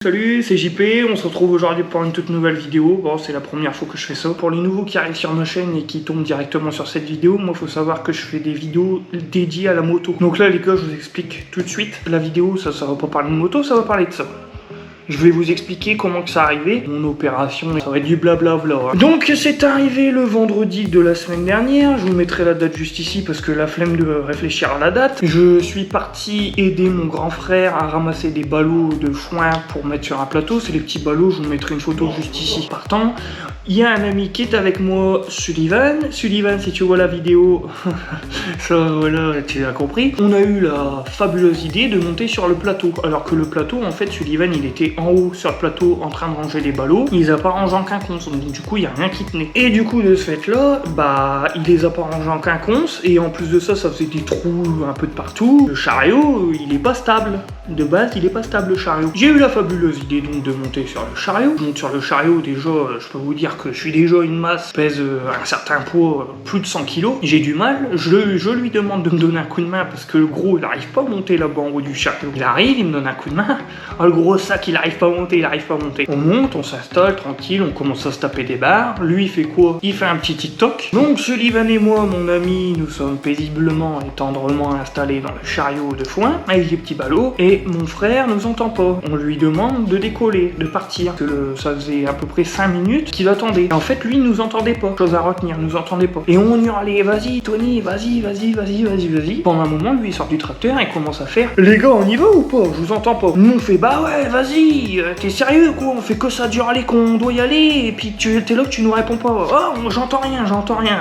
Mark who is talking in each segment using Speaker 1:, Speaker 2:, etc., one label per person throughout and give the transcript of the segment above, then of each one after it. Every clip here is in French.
Speaker 1: Salut, c'est JP, on se retrouve aujourd'hui pour une toute nouvelle vidéo. Bon, c'est la première fois que je fais ça. Pour les nouveaux qui arrivent sur ma chaîne et qui tombent directement sur cette vidéo, moi faut savoir que je fais des vidéos dédiées à la moto. Donc là les gars, je vous explique tout de suite. La vidéo, ça va pas parler de moto, ça va parler de ça. Je vais vous expliquer comment que ça arrivé, mon opération, ça va être du blablabla. Donc c'est arrivé le vendredi de la semaine dernière, je vous mettrai la date juste ici parce que la flemme de réfléchir à la date. Je suis parti aider mon grand frère à ramasser des ballots de foin pour mettre sur un plateau, c'est les petits ballots, je vous mettrai une photo juste ici. Partant, il y a un ami qui est avec moi, Sullivan. Sullivan, si tu vois la vidéo, ça voilà, tu as compris. On a eu la fabuleuse idée de monter sur le plateau, alors que le plateau, en fait, Sullivan, il était en haut sur le plateau en train de ranger les ballots, il les a pas rangés en quinconce, donc du coup il n'y a rien qui tenait. Et du coup de ce fait là, bah il les a pas rangés en quinconce, et en plus de ça, ça faisait des trous un peu de partout. Le chariot, il est pas stable. De base, il est pas stable le chariot. J'ai eu la fabuleuse idée donc de monter sur le chariot. Je monte sur le chariot, déjà, je peux vous dire que je suis déjà une masse, pèse un certain poids, plus de 100 kg. J'ai du mal, je lui demande de me donner un coup de main parce que le gros il arrive pas à monter là-bas en haut du chariot. Il arrive, il me donne un coup de main. Oh, le gros sac, il arrive pas à monter, il arrive pas à monter. On monte, on s'installe tranquille, on commence à se taper des barres. Lui il fait quoi? Il fait un petit TikTok. Donc Sullivan et moi, mon ami, nous sommes paisiblement et tendrement installés dans le chariot de foin avec des petits ballots, et mon frère nous entend pas. On lui demande de décoller, de partir, que ça faisait à peu près 5 minutes qu'il attendait. Et en fait lui il nous entendait pas, chose à retenir, nous entendait pas. Et on hurlait, vas-y Tony, vas-y. Pendant un moment, lui il sort du tracteur et commence à faire, les gars on y va ou pas? Je vous entends pas. Nous on fait, bah ouais vas-y, t'es sérieux quoi? On fait que ça d'hurler qu'on doit y aller, et puis t'es là que tu nous réponds pas. Oh j'entends rien.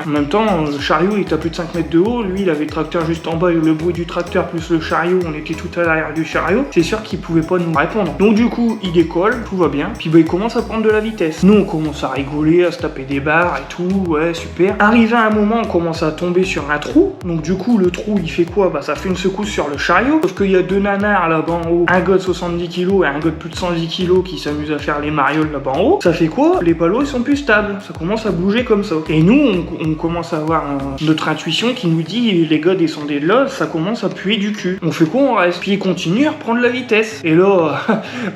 Speaker 1: En même temps, le chariot il est à plus de 5 mètres de haut, lui il avait le tracteur juste en bas, et le bruit du tracteur plus le chariot, on était tout à l'arrière du chariot, c'est sûr qu'il pouvait pas nous répondre. Donc du coup il décolle, tout va bien, puis bah il commence à prendre de la vitesse. Nous on commence à rigoler, à se taper des barres et tout, ouais super. Arrivé à un moment, on commence à tomber sur un trou, donc du coup le trou il fait quoi? Bah ça fait une secousse sur le chariot, parce qu'il y a deux nanars là-bas en haut, un gars de 70 kg et un gars de plus de 110 kg qui s'amuse à faire les marioles là-bas en haut. Ça fait quoi? Les palos ils sont plus stables, ça commence à bouger comme ça. Et nous on commence à avoir notre intuition qui nous dit, les gars descendez de là, ça commence à puer du cul. On fait quoi? On reste, puis il continue à reprendre la vitesse. Et là,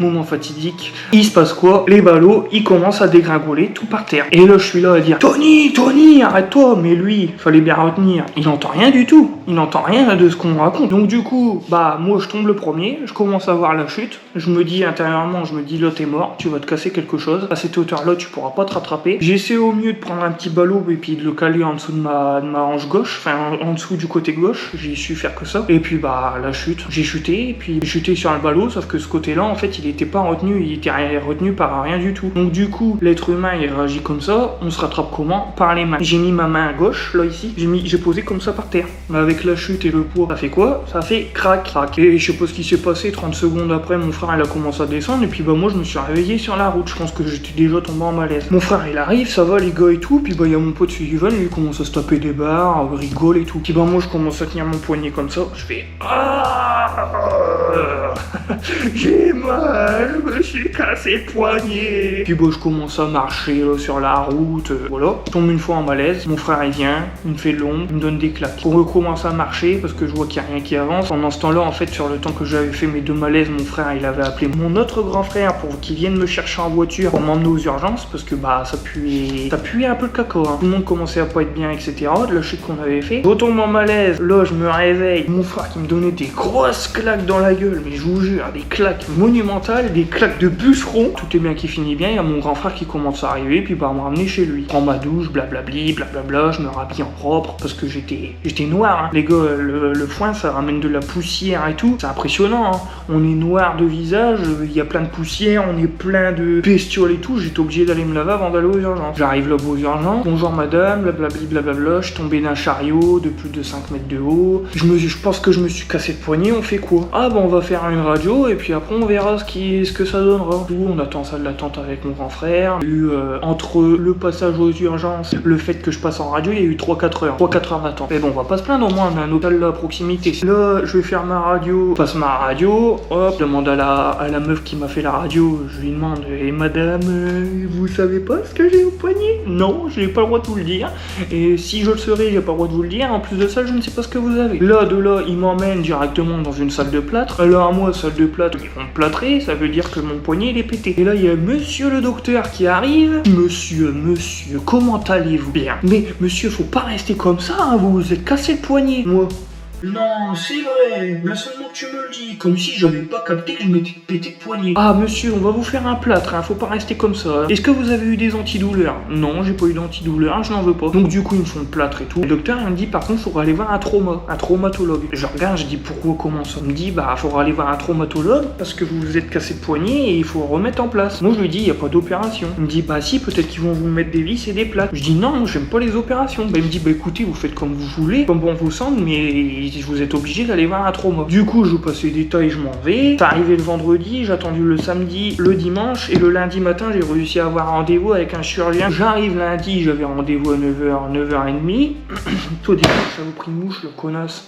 Speaker 1: moment fatidique, il se passe quoi? Les ballots ils commencent à dégringoler tout par terre. Et là je suis là à dire, Tony, arrête-toi. Mais lui, fallait bien retenir, il n'entend rien du tout, il n'entend rien de ce qu'on raconte. Donc du coup, bah moi je tombe le premier, je commence à voir la chute, je me dis intérieurement, là t'es mort, tu vas te casser quelque chose, à cette hauteur là tu pourras pas te rattraper. J'essaie au mieux de prendre un petit ballot et puis de le caler en dessous de ma hanche gauche, enfin en dessous du côté gauche, j'ai su faire que ça. Et puis bah la chute, j'ai chuté, et puis j'ai chuté sur le ballot, sauf que ce côté là en fait il était pas retenu, il était retenu par rien du tout. Donc du coup l'être humain il réagit comme ça, on se rattrape comment? Par les mains. J'ai mis ma main à gauche là ici, j'ai posé comme ça par terre. Mais avec la chute et le poids, ça fait quoi? Ça fait crac. Et je sais pas ce qui s'est passé, 30 secondes après mon frère il a commencé à descendre, et puis bah moi je me suis réveillé sur la route, je pense que j'étais déjà tombé en malaise. Mon frère il arrive, ça va les gars et tout, puis bah il y a mon pote Sullivan, lui il commence à se taper des barres, rigole et tout. Puis bah moi je commence à tenir mon poignet comme ça, je fais j'ai mal, je me suis cassé le poignet. Puis bah je commence à marcher là, sur la route, voilà. Je tombe une fois en malaise, mon frère il vient, il me fait de l'ombre, il me donne des claques. On recommence à marcher parce que je vois qu'il n'y a rien qui avance. Pendant ce temps-là, en fait, sur le temps que j'avais fait mes 2 malaises, mon frère il avait appelé mon autre grand frère pour qu'il vienne me chercher en voiture pour m'emmener aux urgences parce que bah ça puait un peu le caca, hein. Tout le monde commençait à pas être bien, etc. De la chute qu'on avait fait. Je retombe en malaise, là je me réveille, mon frère qui me donnait des grosses claques dans la gueule, mais je vous jure, des claques monumentales, des claques de bûcheron. Tout est bien qui finit bien, il y a mon grand frère qui commence à arriver, puis bah me ramener chez lui. Je prends ma douche, blablabli, blablabla, je me rhabille en propre parce que j'étais noir, hein. Les gars, le foin ça ramène de la poussière et tout, c'est impressionnant, hein. On est noir de visage, il y a plein de poussière, on est plein de bestioles et tout, j'étais obligé d'aller me laver avant d'aller aux urgences. J'arrive là aux urgences, bonjour madame, blablabli, blablabla, je suis tombé d'un chariot de plus de 5 mètres de haut, je pense que je me suis cassé le poignet, on fait quoi? Ah bah on va faire une radio et puis après on verra ce que ça donnera. Tout, on attend salle d'attente avec mon grand frère. Il y a eu entre le passage aux urgences, le fait que je passe en radio, il y a eu 3-4 heures d'attente. Mais bon, on va pas se plaindre, au moins on a un hôpital là à proximité. Là, je vais faire ma radio, je passe ma radio, hop, je demande à la meuf qui m'a fait la radio, je lui demande, et madame, vous savez pas ce que j'ai au poignet? Non, j'ai pas le droit de vous le dire. Et si je le saurais, j'ai pas le droit de vous le dire. En plus de ça, je ne sais pas ce que vous avez. Là, de là, il m'emmène directement dans une salle de plâtre. Alors moi, salle de plâtre, ils vont me plâtrer, ça veut dire que mon poignet il est pété. Et là il y a monsieur le docteur qui arrive. Monsieur, comment allez-vous? Bien. Mais monsieur, faut pas rester comme ça, hein, vous vous êtes cassé le poignet. Moi. Non, c'est vrai, là seulement que tu me le dis, comme si j'avais pas capté que je m'étais pété le poignet. Ah monsieur, on va vous faire un plâtre, hein, faut pas rester comme ça. Est-ce que vous avez eu des antidouleurs? Non, j'ai pas eu d'antidouleurs, je n'en veux pas. Donc du coup, ils me font le plâtre et tout. Le docteur, il me dit, par contre, faudra aller voir un traumatologue. Je regarde, je dis, pourquoi, comment ça? Il me dit, bah, faudra aller voir un traumatologue parce que vous vous êtes cassé le poignet et il faut remettre en place. Moi, je lui dis, il y a pas d'opération. Il me dit, bah si, peut-être qu'ils vont vous mettre des vis et des plâtres. Je dis, non, moi, j'aime pas les opérations. Bah, il me dit, bah écoutez, vous faites comme vous voulez, comme bon vous semble, mais vous êtes obligé d'aller voir un trauma. Du coup, je vous passe les détails, je m'en vais. C'est arrivé le vendredi, j'ai attendu le samedi, le dimanche, et le lundi matin, j'ai réussi à avoir rendez-vous avec un chirurgien. J'arrive lundi, j'avais rendez-vous à 9h, 9h30. Au début, ça vous pris une mouche, le connasse.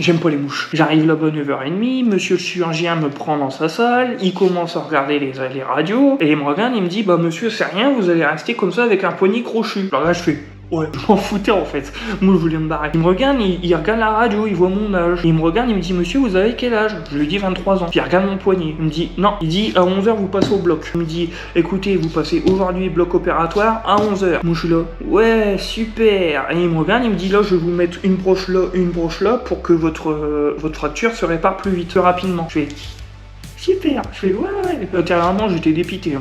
Speaker 1: J'aime pas les mouches. J'arrive là-bas à 9h30, monsieur le chirurgien me prend dans sa salle, il commence à regarder les radios, et il me regarde, il me dit, bah monsieur, c'est rien, vous allez rester comme ça avec un poignet crochu. Alors là, je fais... Ouais, je m'en foutais en fait. Moi je voulais me barrer. Il me regarde, il regarde la radio, il voit mon âge. Il me regarde, il me dit, monsieur, vous avez quel âge? Je lui dis 23 ans. Puis il regarde mon poignet. Il me dit, non. Il dit, à 11h, vous passez au bloc. Il me dit, écoutez, vous passez aujourd'hui bloc opératoire à 11h. Moi je suis là, ouais, super. Et il me regarde, il me dit, là, je vais vous mettre une broche là pour que votre fracture se répare plus vite, plus rapidement. Je fais, super. Je fais, ouais. Intérieurement, j'étais dépité.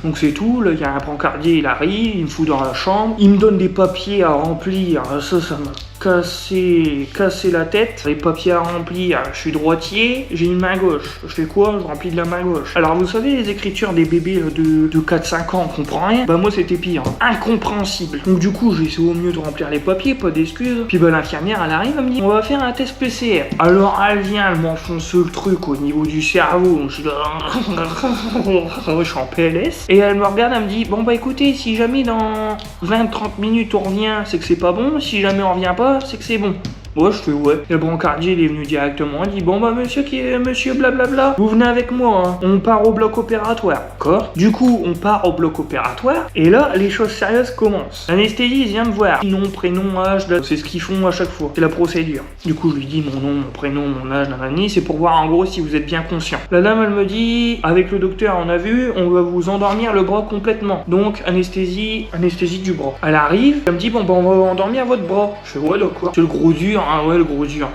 Speaker 1: Donc c'est tout, là il y a un brancardier, il arrive, il me fout dans la chambre, il me donne des papiers à remplir, ça m'a cassé la tête, les papiers à remplir, je suis droitier, j'ai une main gauche, je fais quoi? Je remplis de la main gauche. Alors vous savez les écritures des bébés de 4-5 ans, on comprend rien? Bah moi c'était pire, incompréhensible. Donc du coup j'ai essayé au mieux de remplir les papiers, pas d'excuses, puis bah l'infirmière elle arrive, elle me dit, on va faire un test PCR. Alors elle vient, elle m'enfonce le truc au niveau du cerveau, je suis là, je suis en PLS. Et elle me regarde, elle me dit, bon bah écoutez, si jamais dans 20-30 minutes on revient, c'est que c'est pas bon, si jamais on revient pas, c'est que c'est bon. Ouais, je fais ouais. Et le brancardier, il est venu directement, il dit, bon bah monsieur blablabla, vous venez avec moi, hein. On part au bloc opératoire. D'accord? Du coup, on part au bloc opératoire, et là, les choses sérieuses commencent. L'anesthésiste vient me voir. Nom, prénom, âge, c'est ce qu'ils font à chaque fois. C'est la procédure. Du coup, je lui dis mon nom, mon prénom, mon âge, nanani, c'est pour voir en gros si vous êtes bien conscient. La dame, elle me dit, avec le docteur, on a vu, on va vous endormir le bras complètement. Donc, anesthésie du bras. Elle arrive, elle me dit, bon bah on va endormir votre bras. Je fais, ouais, d'accord. C'est le gros dur. Ah ouais, le gros dur.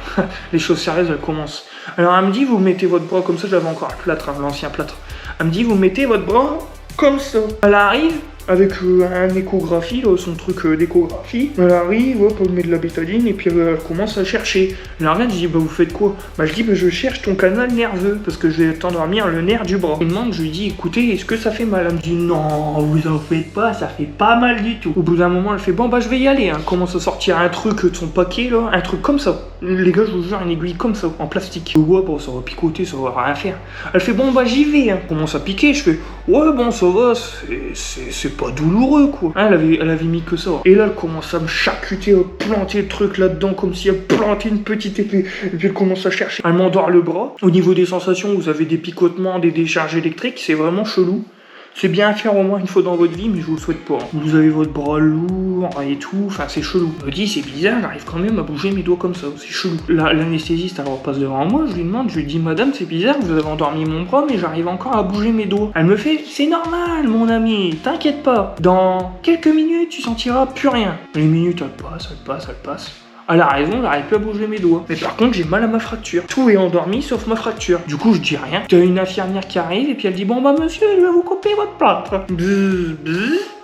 Speaker 1: Les choses sérieuses, elles commencent. Alors elle me dit, vous mettez votre bras comme ça, j'avais encore un plâtre, hein, l'ancien plâtre. Elle me dit, vous mettez votre bras comme ça. Elle arrive avec un échographie, là, son truc d'échographie. Elle arrive, hop, elle met de la bétadine et puis elle commence à chercher. Elle regarde, je dis, bah vous faites quoi? Bah je dis, bah je cherche ton canal nerveux parce que je vais t'endormir le nerf du bras. Elle me demande, je lui dis, écoutez, est-ce que ça fait mal? Elle me dit, non, vous en faites pas, ça fait pas mal du tout. Au bout d'un moment, elle fait, bon bah je vais y aller. Hein. Elle commence à sortir un truc de son paquet, là, un truc comme ça. Les gars, je vous jure, une aiguille comme ça, en plastique. Ouais, bon, ça va picoter, ça va rien faire. Elle fait, bon bah j'y vais. Hein. Elle commence à piquer, je fais, ouais, bon, ça va, c'est pas douloureux quoi. Hein, elle avait mis que ça. Et là elle commence à me charcuter, à planter le truc là-dedans comme si elle plantait une petite épée. Et puis elle commence à chercher. Elle m'endort le bras. Au niveau des sensations, vous avez des picotements, des décharges électriques, c'est vraiment chelou. C'est bien à faire au moins une fois dans votre vie, mais je vous le souhaite pas. Vous avez votre bras lourd et tout, enfin c'est chelou. Je me dis, c'est bizarre, j'arrive quand même à bouger mes doigts comme ça, c'est chelou. L'anesthésiste, elle repasse devant moi, je lui demande, je lui dis, madame, c'est bizarre, vous avez endormi mon bras, mais j'arrive encore à bouger mes doigts. Elle me fait, c'est normal, mon ami, t'inquiète pas. Dans quelques minutes, tu sentiras plus rien. Les minutes, elles passent. Elle a raison, j'arrive plus à bouger mes doigts. Mais par contre, j'ai mal à ma fracture. Tout est endormi sauf ma fracture. Du coup, je dis rien. T'as une infirmière qui arrive et puis elle dit, bon bah monsieur, je vais vous couper votre plâtre.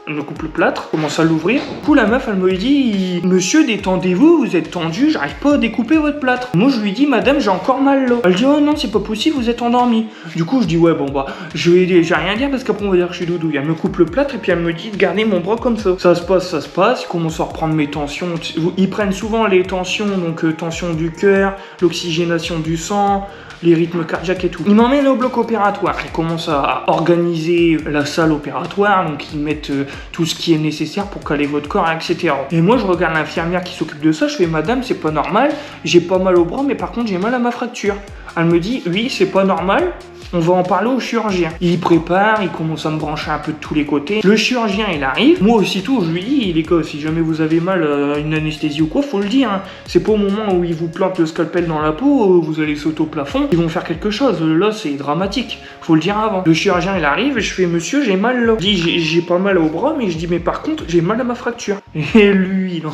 Speaker 1: Elle me coupe le plâtre, commence à l'ouvrir. Du coup, la meuf, elle me dit, monsieur, détendez-vous, vous êtes tendu, j'arrive pas à découper votre plâtre. Moi, je lui dis, madame, j'ai encore mal là. Elle dit, oh non, c'est pas possible, vous êtes endormi. Du coup, je dis, ouais, bon bah, je vais rien dire parce qu'après, on va dire que je suis doudouille. Elle me coupe le plâtre et puis elle me dit de garder mon bras comme ça. Ça se passe, ils commencent à reprendre mes tensions. Ils prennent souvent les tensions, donc tension du cœur, l'oxygénation du sang, les rythmes cardiaques et tout. Ils m'emmènent au bloc opératoire. Ils commencent à organiser la salle opératoire, donc ils mettent tout ce qui est nécessaire pour caler votre corps, etc. Et moi, je regarde l'infirmière qui s'occupe de ça, je fais, madame, c'est pas normal, j'ai pas mal au bras, mais par contre, j'ai mal à ma fracture. Elle me dit, oui, c'est pas normal, On va en parler au chirurgien. Il prépare, il commence à me brancher un peu de tous les côtés. Le chirurgien, il arrive. Moi, aussitôt, je lui dis, les gars, si jamais vous avez mal à une anesthésie ou quoi, faut le dire. Hein. C'est pas au moment où ils vous plantent le scalpel dans la peau, vous allez sauter au plafond, ils vont faire quelque chose. Là, c'est dramatique. Faut le dire avant. Le chirurgien, il arrive et je fais, monsieur, j'ai mal là. Je dis, j'ai pas mal au bras, mais je dis, mais par contre, j'ai mal à ma fracture. Et lui, non.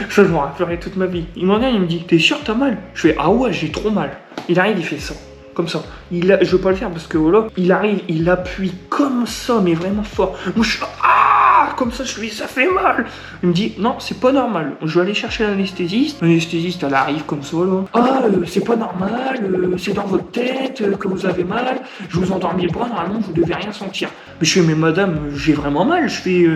Speaker 1: Ça, je m'en rappellerai toute ma vie. Il m'en vient, il me dit, t'es sûr t'as mal? Je fais, ah ouais, j'ai trop mal. Il arrive, il fait ça. Comme ça. Je veux pas le faire parce que voilà, il arrive, il appuie comme ça, mais vraiment fort. Moi, je suis comme ça, je lui dis, ça fait mal. Il me dit, non, c'est pas normal. Je vais aller chercher l'anesthésiste. L'anesthésiste, elle arrive comme ça, là. C'est pas normal, c'est dans votre tête que vous avez mal. Je vous endormis le bras, normalement, vous devez rien sentir. Mais je fais, mais madame, j'ai vraiment mal. Je fais,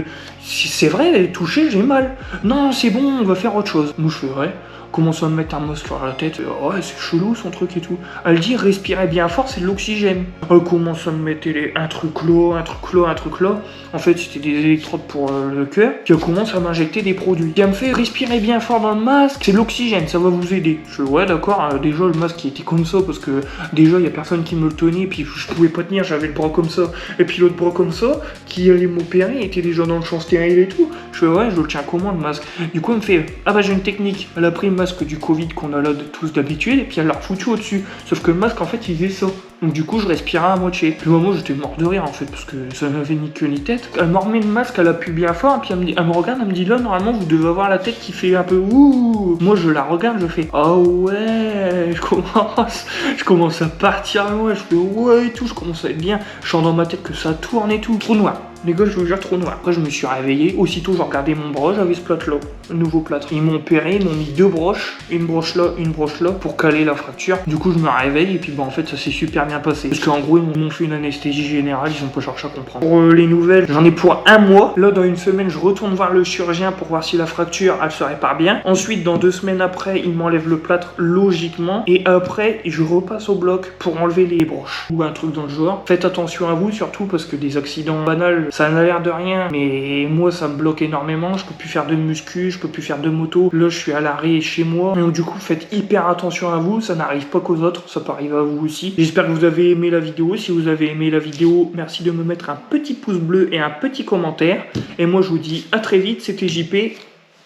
Speaker 1: c'est vrai, touché, j'ai mal. Non, c'est bon, on va faire autre chose. Moi, je fais, ouais. Commence à me mettre un masque sur la tête, ouais c'est chelou son truc et tout. Elle dit respirez bien fort, c'est de l'oxygène. Elle commence à me mettre un truc là. En fait c'était des électrodes pour le cœur. Puis elle commence à m'injecter des produits. Puis elle me fait respirez bien fort dans le masque, c'est de l'oxygène, ça va vous aider. Je fais ouais d'accord, déjà le masque il était comme ça parce que déjà il y a personne qui me le tenait, puis je pouvais pas tenir, j'avais le bras comme ça. Et puis l'autre bras comme ça, qui allait m'opérer, était déjà dans le champ stérile et tout. Je fais ouais je le tiens comment le masque. Du coup elle me fait ah bah j'ai une technique. Elle a pris le masque du Covid qu'on a là tous d'habitude et puis elle l'a refoutu au-dessus. Sauf que le masque en fait il faisait ça. Donc du coup je respirais à moitié. Puis moi j'étais mort de rire en fait parce que ça n'avait ni queue ni tête. Elle m'a remis le masque, elle appuie bien fort et puis elle me regarde, elle me dit là normalement vous devez avoir la tête qui fait un peu ouh. Moi je la regarde, je fais ah ouais, je commence à partir loin, je fais ouais et tout, je commence à être bien. Je sens dans ma tête que ça tourne et tout. Trou noir. Les gars, je vous jure, trop noir. Après, je me suis réveillé. Aussitôt, j'ai regardé mon bras, j'avais ce plâtre là, le nouveau plâtre. Ils m'ont opéré, ils m'ont mis 2 broches, une broche là, pour caler la fracture. Du coup, je me réveille et puis, bah, en fait, ça s'est super bien passé. Parce qu'en gros, ils m'ont fait une anesthésie générale, ils ont pas cherché à comprendre. Pour les nouvelles, j'en ai pour 1 mois. Là, dans une semaine, je retourne voir le chirurgien pour voir si la fracture, elle se répare bien. Ensuite, dans 2 semaines après, il m'enlève le plâtre logiquement. Et après, je repasse au bloc pour enlever les broches. Ou un truc dans le genre. Faites attention à vous, surtout parce que des accidents banals, ça n'a l'air de rien, mais moi ça me bloque énormément, je peux plus faire de muscu, je peux plus faire de moto, là je suis à l'arrêt chez moi, donc du coup faites hyper attention à vous, ça n'arrive pas qu'aux autres, ça peut arriver à vous aussi. J'espère que vous avez aimé la vidéo, si vous avez aimé la vidéo, merci de me mettre un petit pouce bleu et un petit commentaire, et moi je vous dis à très vite, c'était JP,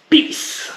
Speaker 1: peace.